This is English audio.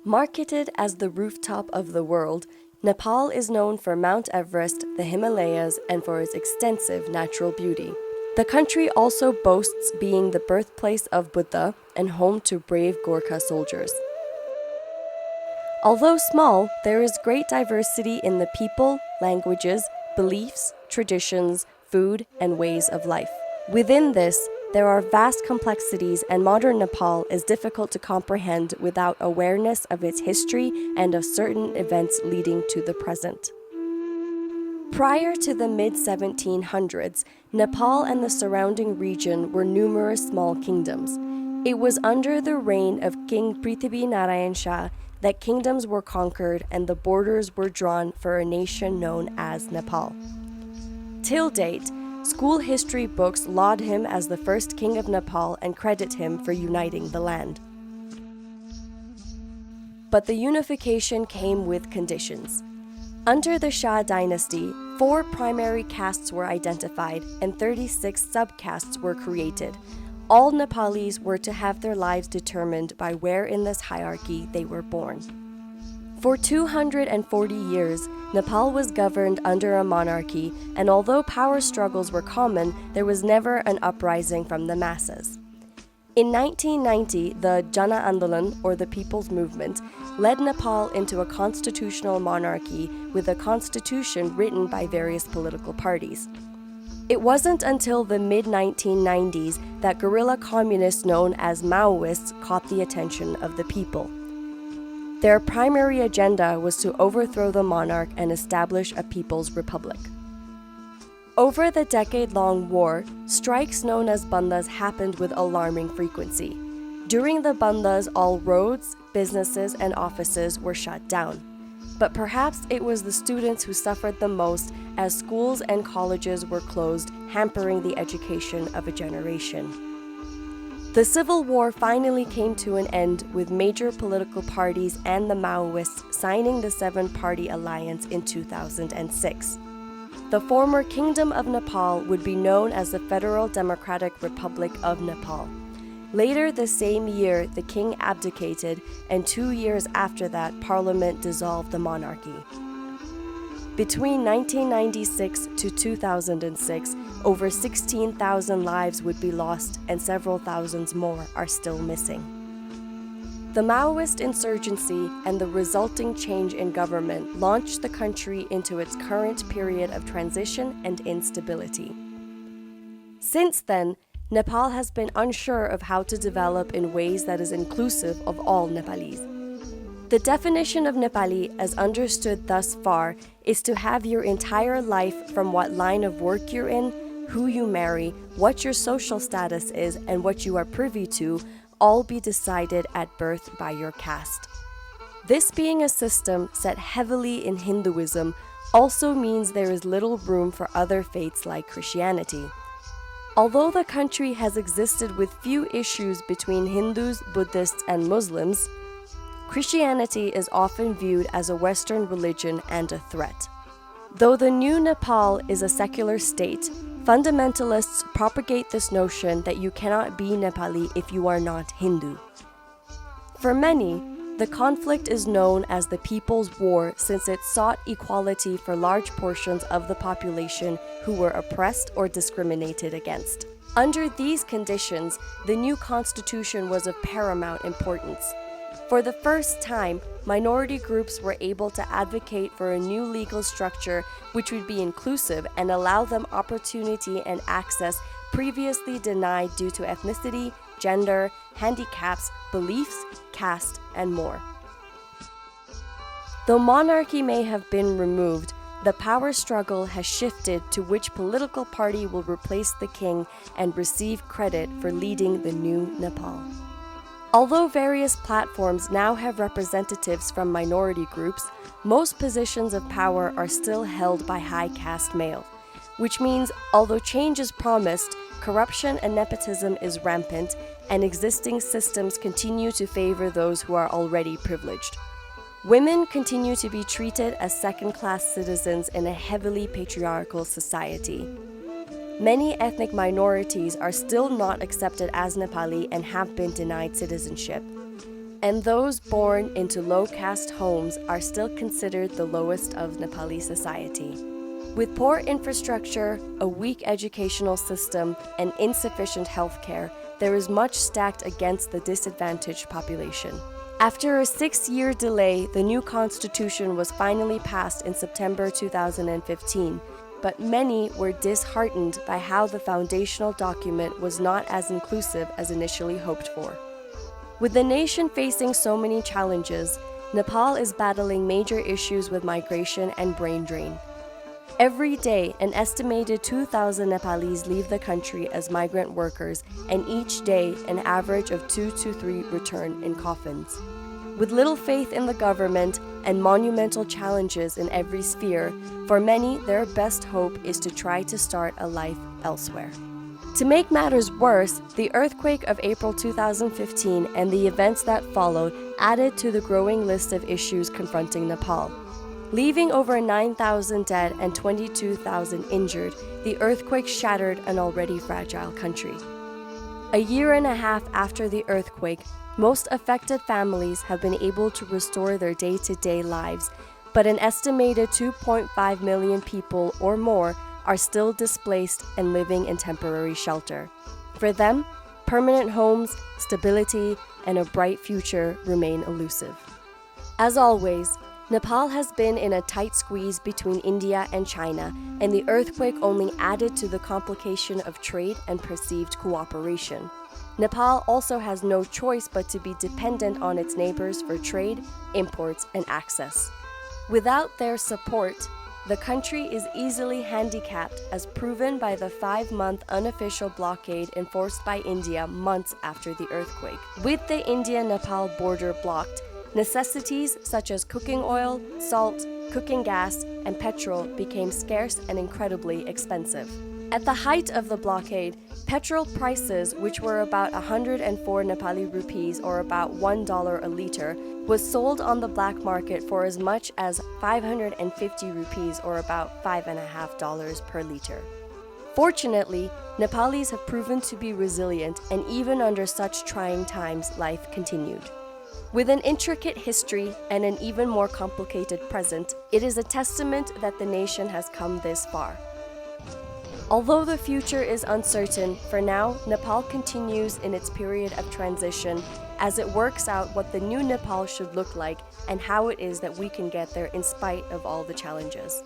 Marketed as the rooftop of the world, Nepal is known for Mount Everest, the Himalayas, and for its extensive natural beauty. The country also boasts being the birthplace of Buddha and home to brave Gorkha soldiers. Although small, there is great diversity in the people, languages, beliefs, traditions, food, and ways of life. Within this, there are vast complexities, and modern Nepal is difficult to comprehend without awareness of its history and of certain events leading to the present. Prior to the mid-1700s, Nepal and the surrounding region were numerous small kingdoms. It was under the reign of King Prithvi Narayan Shah that kingdoms were conquered and the borders were drawn for a nation known as Nepal. Till date, school history books laud him as the first king of Nepal and credit him for uniting the land. But the unification came with conditions. Under the Shah dynasty, 4 primary castes were identified and 36 subcastes were created. All Nepalis were to have their lives determined by where in this hierarchy they were born. For 240 years, Nepal was governed under a monarchy, and although power struggles were common, there was never an uprising from the masses. In 1990, the Jana Andolan, or the People's Movement, led Nepal into a constitutional monarchy with a constitution written by various political parties. It wasn't until the mid-1990s that guerrilla communists known as Maoists caught the attention of the people. Their primary agenda was to overthrow the monarch and establish a people's republic. Over the decade-long war, strikes known as bandas happened with alarming frequency. During the bandas, all roads, businesses, and offices were shut down. But perhaps it was the students who suffered the most, as schools and colleges were closed, hampering the education of a generation. The Civil War finally came to an end with major political parties and the Maoists signing the 7-party alliance in 2006. The former Kingdom of Nepal would be known as the Federal Democratic Republic of Nepal. Later the same year, the king abdicated, and 2 years after that, Parliament dissolved the monarchy. Between 1996 to 2006, over 16,000 lives would be lost and several thousands more are still missing. The Maoist insurgency and the resulting change in government launched the country into its current period of transition and instability. Since then, Nepal has been unsure of how to develop in ways that is inclusive of all Nepalis. The definition of Nepali, as understood thus far, is to have your entire life, from what line of work you're in, who you marry, what your social status is, and what you are privy to, all be decided at birth by your caste. This being a system set heavily in Hinduism also means there is little room for other faiths like Christianity. Although the country has existed with few issues between Hindus, Buddhists, and Muslims, Christianity is often viewed as a Western religion and a threat. Though the new Nepal is a secular state, fundamentalists propagate this notion that you cannot be Nepali if you are not Hindu. For many, the conflict is known as the People's War since it sought equality for large portions of the population who were oppressed or discriminated against. Under these conditions, the new constitution was of paramount importance. For the first time, minority groups were able to advocate for a new legal structure which would be inclusive and allow them opportunity and access previously denied due to ethnicity, gender, handicaps, beliefs, caste, and more. Though monarchy may have been removed, the power struggle has shifted to which political party will replace the king and receive credit for leading the new Nepal. Although various platforms now have representatives from minority groups, most positions of power are still held by high caste male, which means although change is promised, corruption and nepotism is rampant, and existing systems continue to favor those who are already privileged. Women continue to be treated as second-class citizens in a heavily patriarchal society. Many ethnic minorities are still not accepted as Nepali and have been denied citizenship. and those born into low-caste homes are still considered the lowest of Nepali society. With poor infrastructure, a weak educational system, and insufficient healthcare, there is much stacked against the disadvantaged population. After a 6-year delay, the new constitution was finally passed in September 2015, but many were disheartened by how the foundational document was not as inclusive as initially hoped for. With the nation facing so many challenges, Nepal is battling major issues with migration and brain drain. Every day, an estimated 2,000 Nepalis leave the country as migrant workers, and each day, an average of 2 to 3 return in coffins. With little faith in the government and monumental challenges in every sphere, for many, their best hope is to try to start a life elsewhere. To make matters worse, the earthquake of April 2015 and the events that followed added to the growing list of issues confronting Nepal. Leaving over 9,000 dead and 22,000 injured, the earthquake shattered an already fragile country. A year and a half after the earthquake, most affected families have been able to restore their day-to-day lives, but an estimated 2.5 million people or more are still displaced and living in temporary shelter. For them, permanent homes, stability, and a bright future remain elusive. As always, Nepal has been in a tight squeeze between India and China, and the earthquake only added to the complication of trade and perceived cooperation. Nepal also has no choice but to be dependent on its neighbors for trade, imports, and access. Without their support, the country is easily handicapped, as proven by the 5-month unofficial blockade enforced by India months after the earthquake. With the India-Nepal border blocked, necessities such as cooking oil, salt, cooking gas, and petrol became scarce and incredibly expensive. At the height of the blockade, petrol prices, which were about 104 Nepali rupees or about $1 a liter, was sold on the black market for as much as 550 rupees or about $5.50 per liter. Fortunately, Nepalis have proven to be resilient, and even under such trying times, life continued. With an intricate history and an even more complicated present, it is a testament that the nation has come this far. Although the future is uncertain, for now, Nepal continues in its period of transition as it works out what the new Nepal should look like and how it is that we can get there in spite of all the challenges.